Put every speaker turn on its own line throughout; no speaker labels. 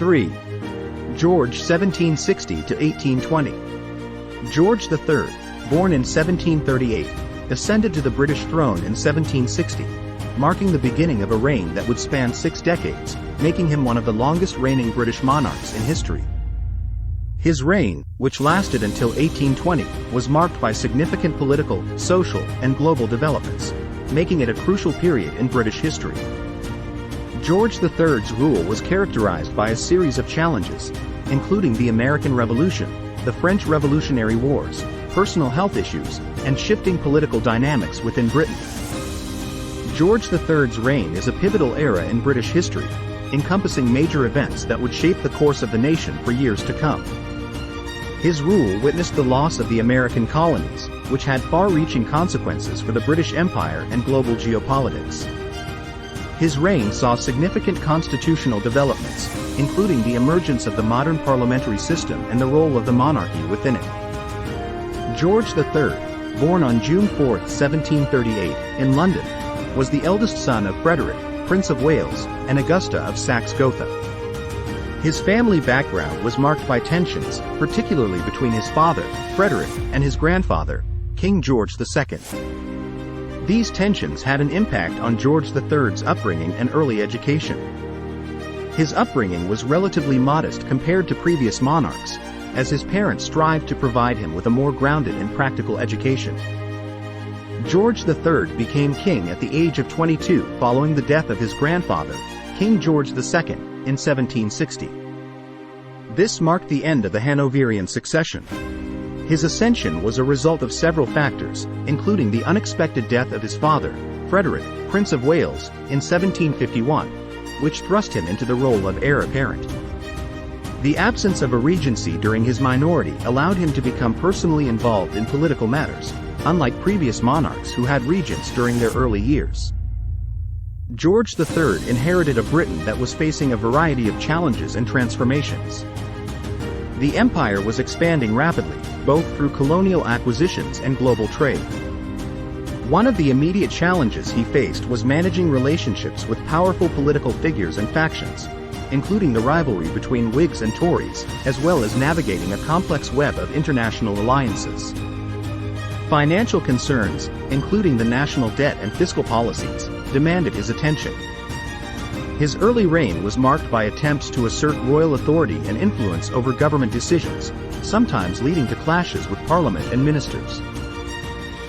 3. George 1760 to 1820. George III, born in 1738, ascended to the British throne in 1760, marking the beginning of a reign that would span 6 decades, making him one of the longest reigning British monarchs in history. His reign, which lasted until 1820, was marked by significant political, social, and global developments, making it a crucial period in British history. George III's rule was characterized by a series of challenges, including the American Revolution, the French Revolutionary Wars, personal health issues, and shifting political dynamics within Britain. George III's reign is a pivotal era in British history, encompassing major events that would shape the course of the nation for years to come. His rule witnessed the loss of the American colonies, which had far-reaching consequences for the British Empire and global geopolitics. His reign saw significant constitutional developments, including the emergence of the modern parliamentary system and the role of the monarchy within it. George III, born on June 4, 1738, in London, was the eldest son of Frederick, Prince of Wales, and Augusta of Saxe-Gotha. His family background was marked by tensions, particularly between his father, Frederick, and his grandfather, King George II. These tensions had an impact on George III's upbringing and early education. His upbringing was relatively modest compared to previous monarchs, as his parents strived to provide him with a more grounded and practical education. George III became king at the age of 22 following the death of his grandfather, King George II, in 1760. This marked the end of the Hanoverian succession. His ascension was a result of several factors, including the unexpected death of his father, Frederick, Prince of Wales, in 1751, which thrust him into the role of heir apparent. The absence of a regency during his minority allowed him to become personally involved in political matters, unlike previous monarchs who had regents during their early years. George III inherited a Britain that was facing a variety of challenges and transformations. The empire was expanding rapidly, both through colonial acquisitions and global trade. One of the immediate challenges he faced was managing relationships with powerful political figures and factions, including the rivalry between Whigs and Tories, as well as navigating a complex web of international alliances. Financial concerns, including the national debt and fiscal policies, demanded his attention. His early reign was marked by attempts to assert royal authority and influence over government decisions, sometimes leading to clashes with parliament and ministers.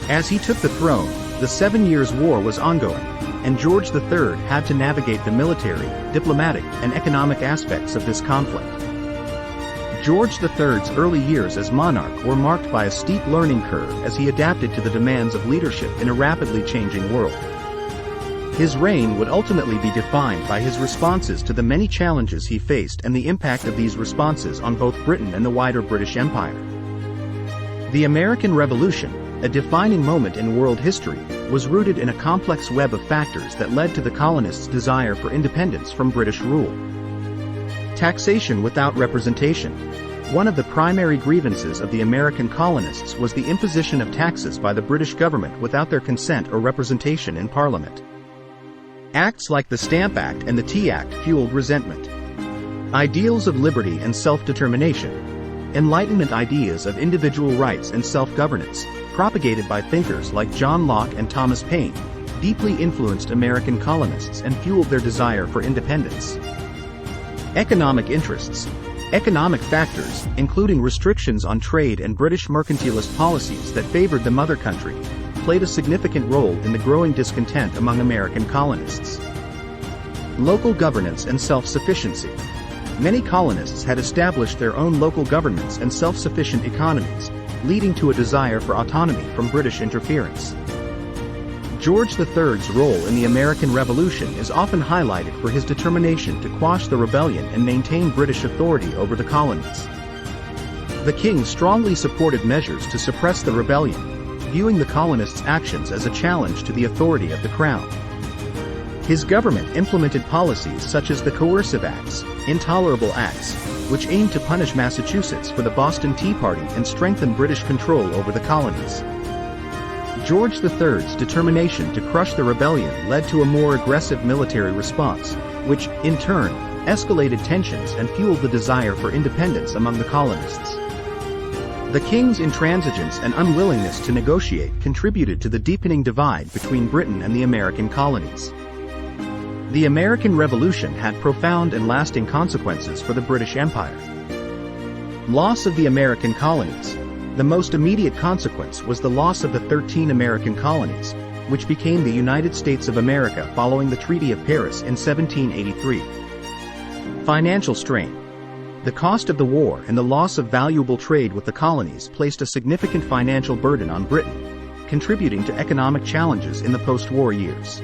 As he took the throne, the 7 Years' War was ongoing, and George III had to navigate the military, diplomatic, and economic aspects of this conflict. George III's early years as monarch were marked by a steep learning curve as he adapted to the demands of leadership in a rapidly changing world. His reign would ultimately be defined by his responses to the many challenges he faced and the impact of these responses on both Britain and the wider British Empire. The American Revolution, a defining moment in world history, was rooted in a complex web of factors that led to the colonists' desire for independence from British rule. Taxation without representation. One of the primary grievances of the American colonists was the imposition of taxes by the British government without their consent or representation in Parliament. Acts like the Stamp Act and the Tea Act fueled resentment. Ideals of liberty and self-determination, Enlightenment ideas of individual rights and self-governance, propagated by thinkers like John Locke and Thomas Paine, deeply influenced American colonists and fueled their desire for independence. Economic interests. Economic factors, including restrictions on trade and British mercantilist policies that favored the mother country, played a significant role in the growing discontent among American colonists. Local governance and self-sufficiency. Many colonists had established their own local governments and self-sufficient economies, leading to a desire for autonomy from British interference. George III's role in the American Revolution is often highlighted for his determination to quash the rebellion and maintain British authority over the colonies. The king strongly supported measures to suppress the rebellion, viewing the colonists' actions as a challenge to the authority of the crown. His government implemented policies such as the Coercive Acts, Intolerable Acts, which aimed to punish Massachusetts for the Boston Tea Party and strengthen British control over the colonies. George III's determination to crush the rebellion led to a more aggressive military response, which, in turn, escalated tensions and fueled the desire for independence among the colonists. The king's intransigence and unwillingness to negotiate contributed to the deepening divide between Britain and the American colonies. The American Revolution had profound and lasting consequences for the British Empire. Loss of the American colonies. The most immediate consequence was the loss of the 13 American colonies, which became the United States of America following the Treaty of Paris in 1783. Financial strain. The cost of the war and the loss of valuable trade with the colonies placed a significant financial burden on Britain, contributing to economic challenges in the post-war years.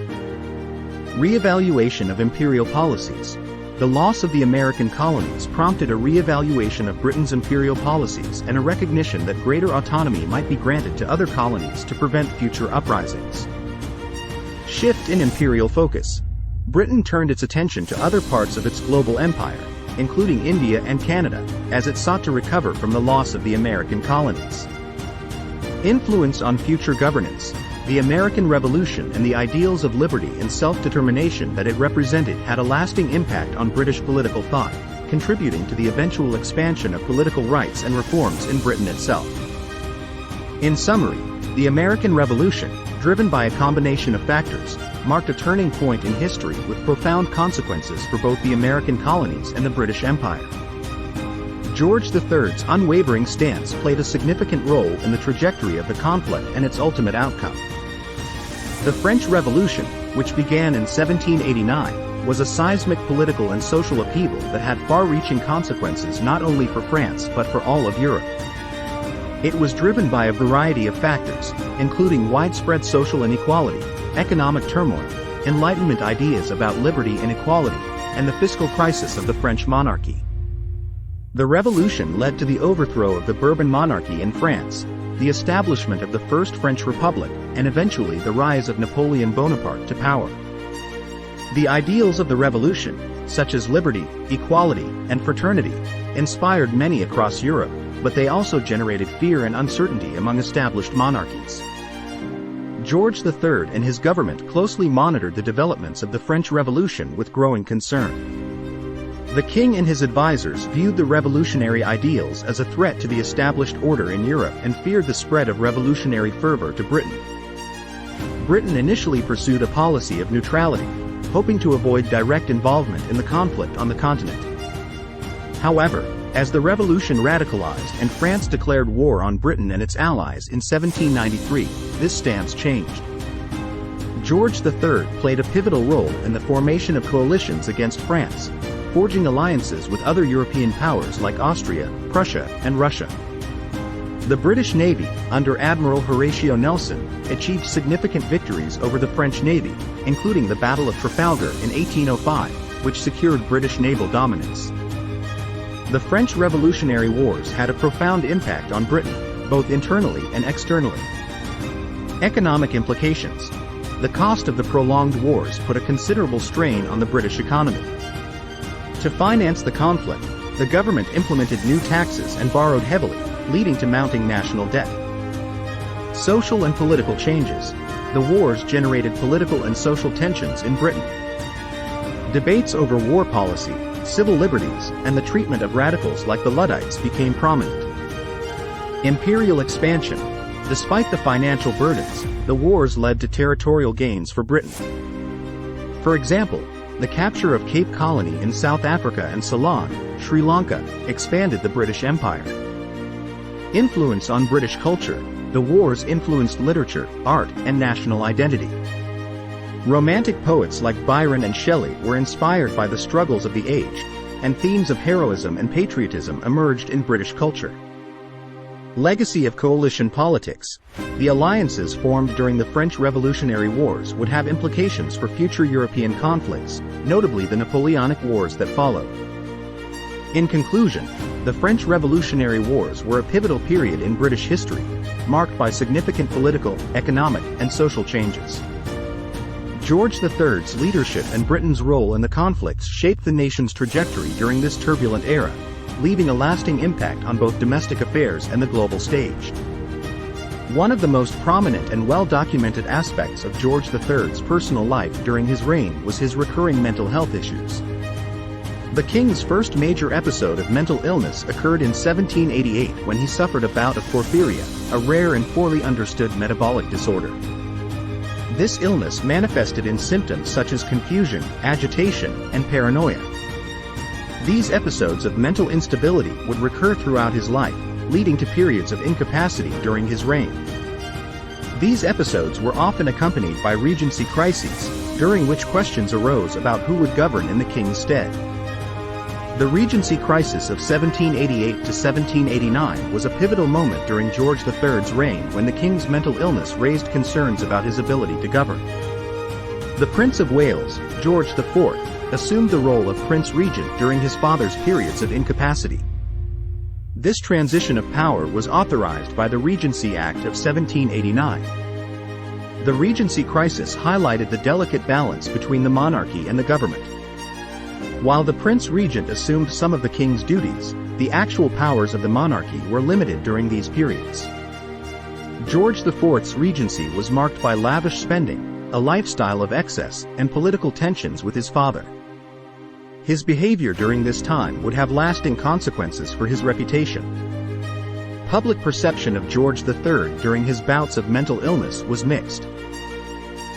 Re-evaluation of imperial policies. The loss of the American colonies prompted a re-evaluation of Britain's imperial policies and a recognition that greater autonomy might be granted to other colonies to prevent future uprisings. Shift in imperial focus. Britain turned its attention to other parts of its global empire, including India and Canada, as it sought to recover from the loss of the American colonies. Influence on future governance. The American Revolution and the ideals of liberty and self-determination that it represented had a lasting impact on British political thought, contributing to the eventual expansion of political rights and reforms in Britain itself. In summary, the American Revolution, driven by a combination of factors, marked a turning point in history with profound consequences for both the American colonies and the British Empire. George III's unwavering stance played a significant role in the trajectory of the conflict and its ultimate outcome. The French Revolution, which began in 1789, was a seismic political and social upheaval that had far-reaching consequences not only for France but for all of Europe. It was driven by a variety of factors, including widespread social inequality, economic turmoil, Enlightenment ideas about liberty and equality, and the fiscal crisis of the French monarchy. The revolution led to the overthrow of the Bourbon monarchy in France, the establishment of the First French Republic, and eventually the rise of Napoleon Bonaparte to power. The ideals of the revolution, such as liberty, equality, and fraternity, inspired many across Europe, but they also generated fear and uncertainty among established monarchies. George III and his government closely monitored the developments of the French Revolution with growing concern. The king and his advisors viewed the revolutionary ideals as a threat to the established order in Europe and feared the spread of revolutionary fervor to Britain. Britain initially pursued a policy of neutrality, hoping to avoid direct involvement in the conflict on the continent. However, as the revolution radicalized and France declared war on Britain and its allies in 1793, this stance changed. George III played a pivotal role in the formation of coalitions against France, forging alliances with other European powers like Austria, Prussia, and Russia. The British Navy, under Admiral Horatio Nelson, achieved significant victories over the French Navy, including the Battle of Trafalgar in 1805, which secured British naval dominance. The French Revolutionary Wars had a profound impact on Britain, both internally and externally. Economic implications. The cost of the prolonged wars put a considerable strain on the British economy. To finance the conflict, the government implemented new taxes and borrowed heavily, leading to mounting national debt. Social and political changes. The wars generated political and social tensions in Britain. Debates over war policy, civil liberties, and the treatment of radicals like the Luddites became prominent. Imperial expansion. Despite the financial burdens, the wars led to territorial gains for Britain. For example, the capture of Cape Colony in South Africa and Ceylon, Sri Lanka, expanded the British Empire. Influence on British culture. The wars influenced literature, art, and national identity. Romantic poets like Byron and Shelley were inspired by the struggles of the age, and themes of heroism and patriotism emerged in British culture. Legacy of coalition politics. The alliances formed during the French Revolutionary Wars would have implications for future European conflicts, notably the Napoleonic Wars that followed. In conclusion, the French Revolutionary Wars were a pivotal period in British history, marked by significant political, economic, and social changes. George III's leadership and Britain's role in the conflicts shaped the nation's trajectory during this turbulent era, leaving a lasting impact on both domestic affairs and the global stage. One of the most prominent and well-documented aspects of George III's personal life during his reign was his recurring mental health issues. The king's first major episode of mental illness occurred in 1788 when he suffered a bout of porphyria, a rare and poorly understood metabolic disorder. This illness manifested in symptoms such as confusion, agitation, and paranoia. These episodes of mental instability would recur throughout his life, leading to periods of incapacity during his reign. These episodes were often accompanied by regency crises, during which questions arose about who would govern in the king's stead. The regency crisis of 1788 to 1789 was a pivotal moment during George III's reign when the king's mental illness raised concerns about his ability to govern. The Prince of Wales, George IV, assumed the role of Prince Regent during his father's periods of incapacity. This transition of power was authorized by the Regency Act of 1789. The regency crisis highlighted the delicate balance between the monarchy and the government. While the Prince Regent assumed some of the king's duties, the actual powers of the monarchy were limited during these periods. George IV's regency was marked by lavish spending, a lifestyle of excess, and political tensions with his father. His behavior during this time would have lasting consequences for his reputation. Public perception of George III during his bouts of mental illness was mixed.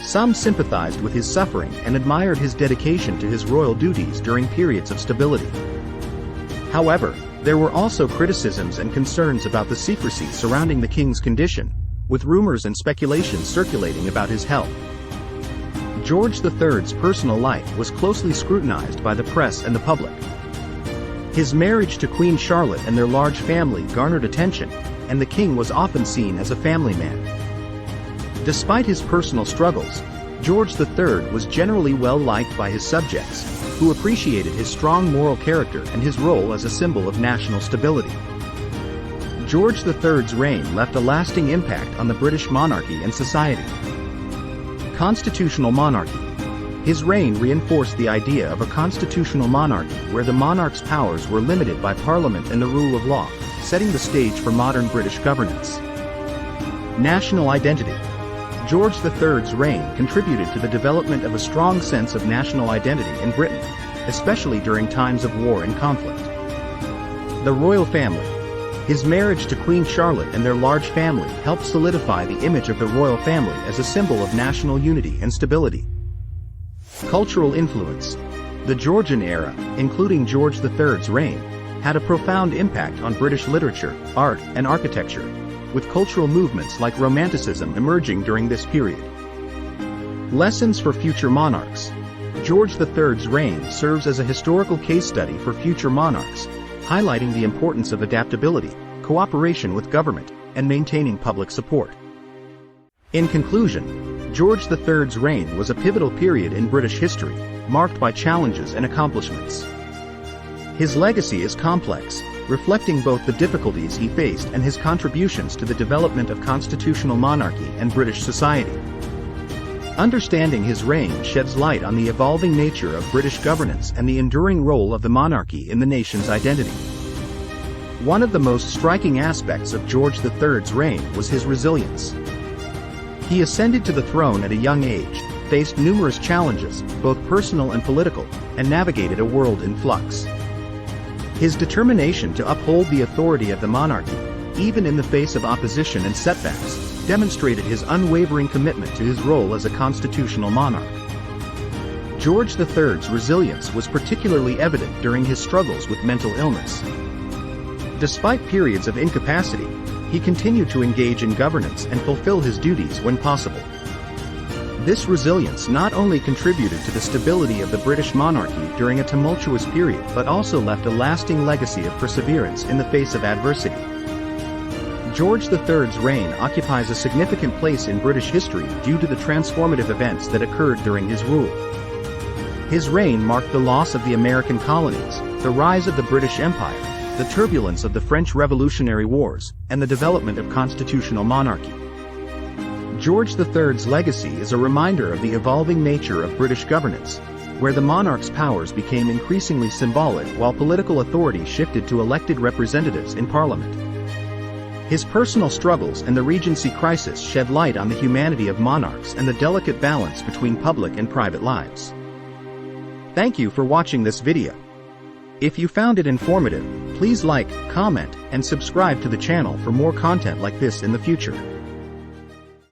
Some sympathized with his suffering and admired his dedication to his royal duties during periods of stability. However, there were also criticisms and concerns about the secrecy surrounding the king's condition, with rumors and speculations circulating about his health. George III's personal life was closely scrutinized by the press and the public. His marriage to Queen Charlotte and their large family garnered attention, and the king was often seen as a family man. Despite his personal struggles, George III was generally well liked by his subjects, who appreciated his strong moral character and his role as a symbol of national stability. George III's reign left a lasting impact on the British monarchy and society. Constitutional monarchy. His reign reinforced the idea of a constitutional monarchy where the monarch's powers were limited by Parliament and the rule of law, setting the stage for modern British governance. National identity. George III's reign contributed to the development of a strong sense of national identity in Britain, especially during times of war and conflict. The royal family. His marriage to Queen Charlotte and their large family helped solidify the image of the royal family as a symbol of national unity and stability. Cultural influence. The Georgian era, including George III's reign, had a profound impact on British literature, art, and architecture, with cultural movements like Romanticism emerging during this period. Lessons for future monarchs. George III's reign serves as a historical case study for future monarchs, highlighting the importance of adaptability, cooperation with government, and maintaining public support. In conclusion, George III's reign was a pivotal period in British history, marked by challenges and accomplishments. His legacy is complex, reflecting both the difficulties he faced and his contributions to the development of constitutional monarchy and British society. Understanding his reign sheds light on the evolving nature of British governance and the enduring role of the monarchy in the nation's identity. One of the most striking aspects of George III's reign was his resilience. He ascended to the throne at a young age, faced numerous challenges, both personal and political, and navigated a world in flux. His determination to uphold the authority of the monarchy, even in the face of opposition and setbacks, demonstrated his unwavering commitment to his role as a constitutional monarch. George III's resilience was particularly evident during his struggles with mental illness. Despite periods of incapacity, he continued to engage in governance and fulfill his duties when possible. This resilience not only contributed to the stability of the British monarchy during a tumultuous period but also left a lasting legacy of perseverance in the face of adversity. George III's reign occupies a significant place in British history due to the transformative events that occurred during his rule. His reign marked the loss of the American colonies, the rise of the British Empire, the turbulence of the French Revolutionary Wars, and the development of constitutional monarchy. George III's legacy is a reminder of the evolving nature of British governance, where the monarch's powers became increasingly symbolic while political authority shifted to elected representatives in Parliament. His personal struggles and the Regency crisis shed light on the humanity of monarchs and the delicate balance between public and private lives. Thank you for watching this video. If you found it informative, please like, comment, and subscribe to the channel for more content like this in the future.